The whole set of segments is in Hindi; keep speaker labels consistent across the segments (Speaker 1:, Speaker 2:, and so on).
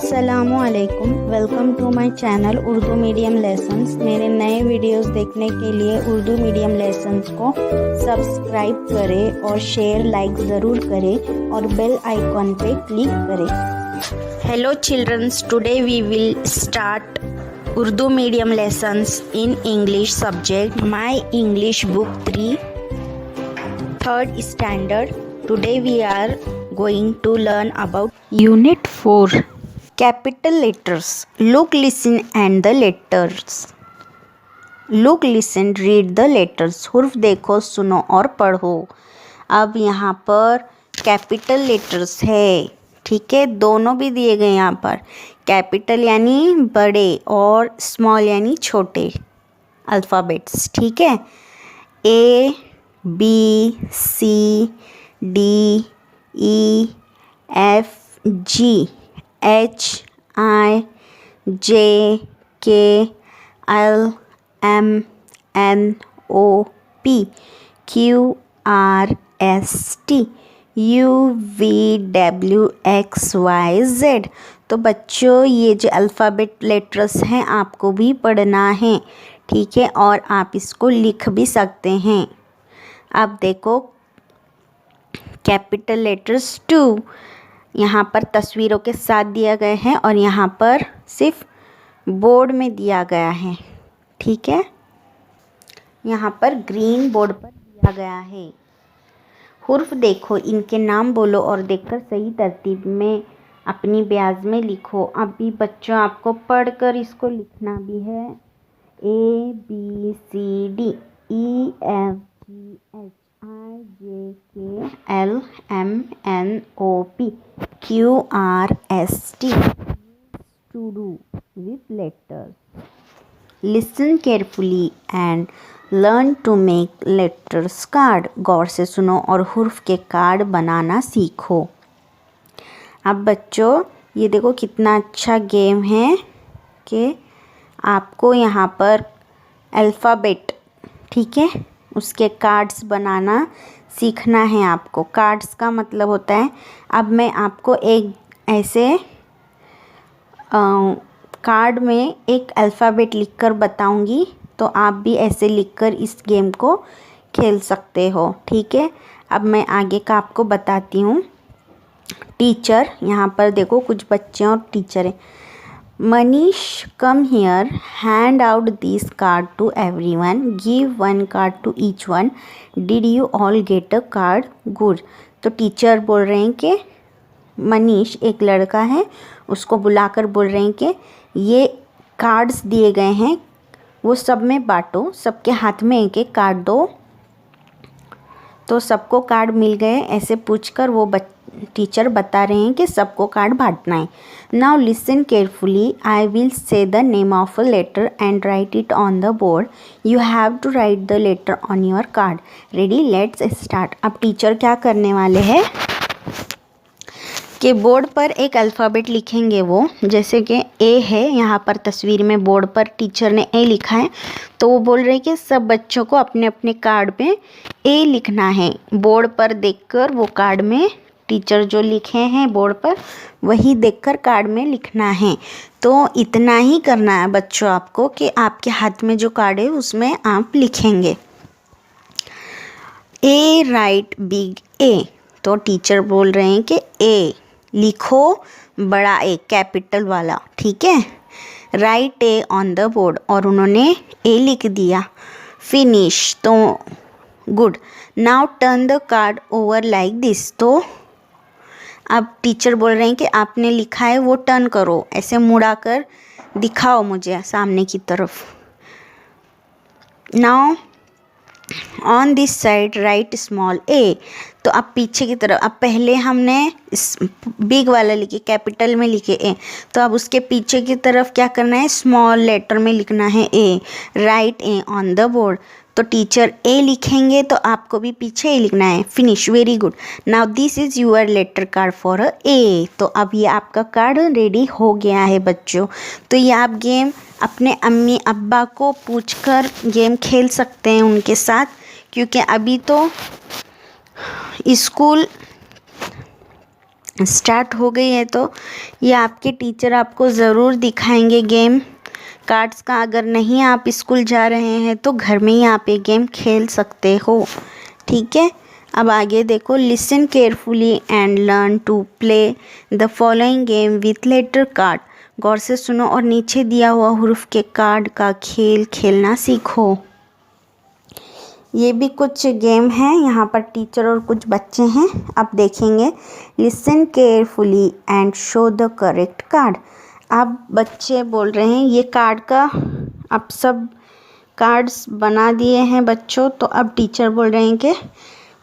Speaker 1: अस्सलामुअलैकुम, welcome to my channel Urdu medium lessons. मेरे नए वीडियोस देखने के लिए उर्दू मीडियम लेसन्स को सब्सक्राइब करें और शेयर लाइक ज़रूर करें और बेल आइकॉन पे क्लिक करें। Hello childrens, today we will start Urdu medium lessons in English subject my English book 3 3rd standard. Today we are going to learn about Unit 4 Capital Letters. Look, listen and the letters. Look, listen, read the letters. हुर्फ देखो, सुनो और पढ़ो। अब यहाँ पर कैपिटल लेटर्स है, ठीक है। दोनों भी दिए गए यहाँ पर। कैपिटल यानी बड़े और स्मॉल यानी छोटे अल्फ़ाबेट्स, ठीक है। A B C D E F G H I J K L M N O P Q R S T U V W X Y Z। तो बच्चों, ये जो अल्फ़ाबेट लेटर्स हैं आपको भी पढ़ना है, ठीक है, और आप इसको लिख भी सकते हैं। अब देखो कैपिटल लेटर्स 2 यहाँ पर तस्वीरों के साथ दिया गया है और यहाँ पर सिर्फ बोर्ड में दिया गया है, ठीक है। यहाँ पर ग्रीन बोर्ड पर दिया गया है। हुर्फ देखो, इनके नाम बोलो और देखकर सही तरतीब में अपनी ब्याज में लिखो। अभी बच्चों आपको पढ़कर इसको लिखना भी है। A B C D E F G H I J K L M N O P Q R S T to do with letters. Listen carefully and learn to make letters card. गौर से सुनो और हुर्फ के कार्ड बनाना सीखो। अब बच्चों, ये देखो कितना अच्छा गेम है कि आपको यहाँ पर अल्फ़ाबेट, ठीक है, उसके कार्ड्स बनाना सीखना है आपको। कार्ड्स का मतलब होता है, अब मैं आपको एक ऐसे कार्ड में एक अल्फ़ाबेट लिखकर बताऊंगी, तो आप भी ऐसे लिखकर इस गेम को खेल सकते हो, ठीक है। अब मैं आगे का आपको बताती हूँ। टीचर, यहाँ पर देखो कुछ बच्चे और टीचर हैं। Manish, come here. Hand out this card to everyone. Give one card to each one. Did you all get a card? Good. तो टीचर बोल रहे हैं कि मनीष एक लड़का है, उसको बुलाकर बोल रहे हैं कि ये कार्ड्स दिए गए हैं, वो सब में बांटो, सबके हाथ में एक एक कार्ड दो। तो सबको कार्ड मिल गए, ऐसे पूछकर वो टीचर बता रहे हैं कि सबको कार्ड बांटना है। Now listen carefully, I will say the name of a letter and write it on the board. You have to write the letter on your card. Ready, let's start. अब टीचर क्या करने वाले हैं कि बोर्ड पर एक अल्फ़ाबेट लिखेंगे। वो जैसे कि ए है, यहाँ पर तस्वीर में बोर्ड पर टीचर ने ए लिखा है, तो वो बोल रहे हैं कि सब बच्चों को अपने अपने कार्ड पे ए लिखना है। बोर्ड पर देखकर वो कार्ड में टीचर जो लिखे हैं बोर्ड पर वही देखकर कार्ड में लिखना है। तो इतना ही करना है बच्चों आपको कि आपके हाथ में जो कार्ड है उसमें आप लिखेंगे। ए राइट बिग ए, तो टीचर बोल रहे हैं कि ए लिखो, बड़ा ए, कैपिटल वाला, ठीक है। Right A on the board, और उन्होंने ए लिख दिया। फिनिश, तो good. Now turn the card over like this, तो अब टीचर बोल रहे हैं कि आपने लिखा है वो टर्न करो, ऐसे मुड़ा कर दिखाओ मुझे सामने की तरफ। Now on this side write small a, तो अब पीछे की तरफ, अब पहले हमने बिग वाला लिखे, कैपिटल में लिखे ए, तो अब उसके पीछे की तरफ क्या करना है, स्मॉल लेटर में लिखना है A. Write A on the board, तो टीचर ए लिखेंगे तो आपको भी पीछे ए लिखना है। Finish, very good. Now this is your letter card for A. तो अब ये आपका कार्ड रेडी हो गया है बच्चों। तो ये आप गेम अपने अम्मी अब्बा को पूछकर गेम खेल सकते हैं उनके साथ, क्योंकि अभी तो स्कूल स्टार्ट हो गई है तो ये आपके टीचर आपको ज़रूर दिखाएंगे गेम कार्ड्स का। अगर नहीं आप स्कूल जा रहे हैं तो घर में ही आप ये गेम खेल सकते हो, ठीक है। अब आगे देखो, listen carefully and learn to play the following game with letter card. गौर से सुनो और नीचे दिया हुआ हुरूफ के कार्ड का खेल खेलना सीखो। ये भी कुछ गेम हैं, यहाँ पर टीचर और कुछ बच्चे हैं। अब देखेंगे, listen carefully and show the correct card. अब बच्चे बोल रहे हैं ये कार्ड का, अब सब कार्ड्स बना दिए हैं बच्चों, तो अब टीचर बोल रहे हैं कि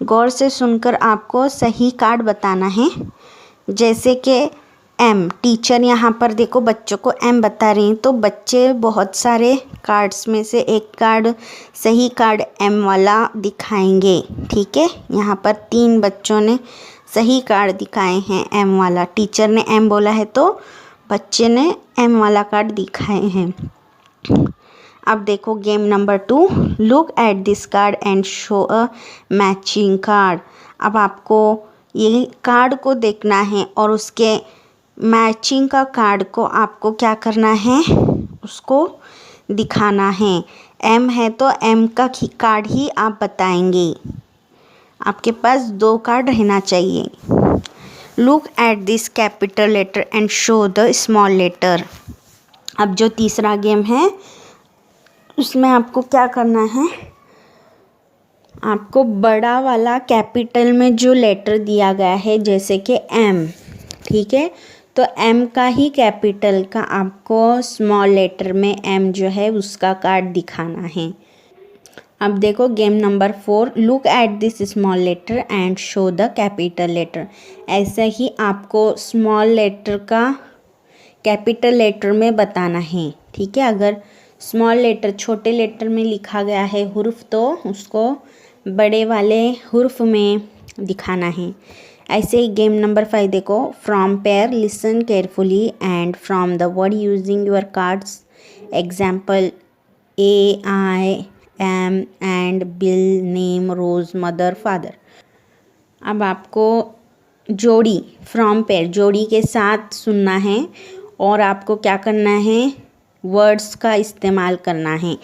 Speaker 1: गौर से सुनकर आपको सही कार्ड बताना है। जैसे कि एम, टीचर यहाँ पर देखो बच्चों को एम बता रही हैं, तो बच्चे बहुत सारे कार्ड्स में से एक कार्ड, सही कार्ड एम वाला दिखाएंगे, ठीक है। यहाँ पर 3 बच्चों ने सही कार्ड दिखाए हैं एम वाला। टीचर ने एम बोला है तो बच्चे ने एम वाला कार्ड दिखाए हैं। अब देखो game number 2, look at this card and show a matching card. अब आपको ये कार्ड को देखना है और उसके मैचिंग का कार्ड को आपको क्या करना है, उसको दिखाना है। एम है तो एम का कार्ड ही आप बताएंगे। आपके पास 2 कार्ड रहना चाहिए। Look at this capital letter and show the small letter. अब जो तीसरा गेम है उसमें आपको क्या करना है, आपको बड़ा वाला कैपिटल में जो लेटर दिया गया है जैसे कि एम, ठीक है, तो एम का ही कैपिटल का आपको स्मॉल लेटर में एम जो है उसका कार्ड दिखाना है। अब देखो game number 4, look at this small letter and show the capital letter. ऐसे ही आपको स्मॉल लेटर का कैपिटल लेटर में बताना है, ठीक है। अगर स्मॉल लेटर छोटे लेटर में लिखा गया है हुर्फ तो उसको बड़े वाले हुर्फ में दिखाना है। ऐसे ही गेम नंबर 5 देखो, form pair listen carefully and form the word using your cards. Example a, I, am and, bill, name, rose, mother, father. अब आपको जोड़ी, फ्रॉम पेयर जोड़ी के साथ सुनना है और आपको क्या करना है, वर्ड्स का इस्तेमाल करना है।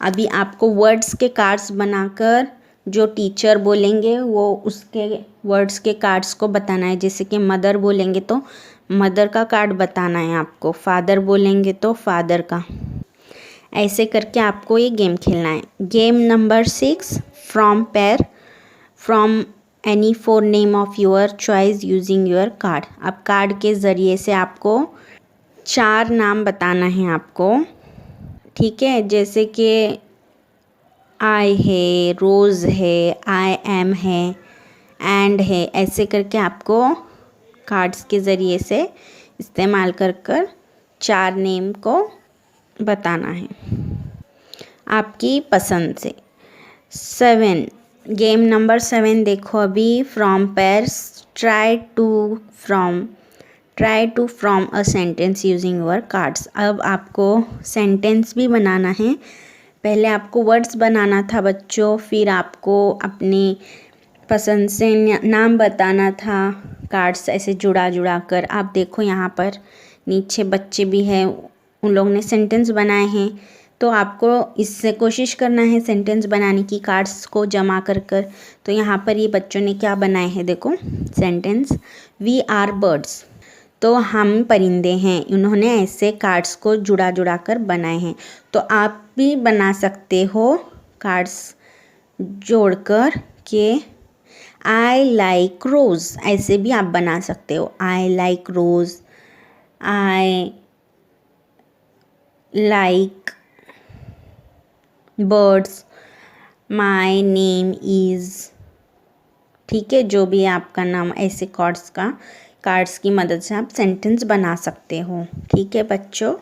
Speaker 1: अभी आपको वर्ड्स के कार्ड्स बनाकर जो टीचर बोलेंगे वो उसके वर्ड्स के कार्ड्स को बताना है। जैसे कि मदर बोलेंगे तो मदर का कार्ड बताना है आपको, फादर बोलेंगे तो फादर का। ऐसे करके आपको ये गेम खेलना है। Game number 6, from pair from any 4 name of your choice using your card. अब कार्ड के ज़रिए से आपको 4 नाम बताना है आपको, ठीक है। जैसे कि आई है, रोज़ है, आई एम है, एंड है। ऐसे करके आपको कार्ड्स के ज़रिए से इस्तेमाल कर 4 नेम को बताना है आपकी पसंद से। 7, गेम नंबर 7 देखो अभी, from pairs try to from a sentence using your cards. अब आपको सेंटेंस भी बनाना है। पहले आपको वर्ड्स बनाना था बच्चों, फिर आपको अपनी पसंद से नाम बताना था कार्ड्स ऐसे जुड़ा कर। आप देखो यहाँ पर नीचे बच्चे भी हैं, उन लोगों ने सेंटेंस बनाए हैं, तो आपको इससे कोशिश करना है सेंटेंस बनाने की कार्ड्स को जमा कर। तो यहाँ पर ये बच्चों ने क्या बनाए हैं देखो, सेंटेंस, वी आर बर्ड्स, तो हम परिंदे हैं। उन्होंने ऐसे कार्ड्स को जुड़ा कर बनाए हैं। तो आप भी बना सकते हो कार्ड्स जोड़कर के आई लाइक रोज़, ऐसे भी आप बना सकते हो। I like rose, I like birds, my name is, ठीक है। जो भी आपका नाम, ऐसे कार्ड्स की मदद से आप सेंटेंस बना सकते हो, ठीक है बच्चों।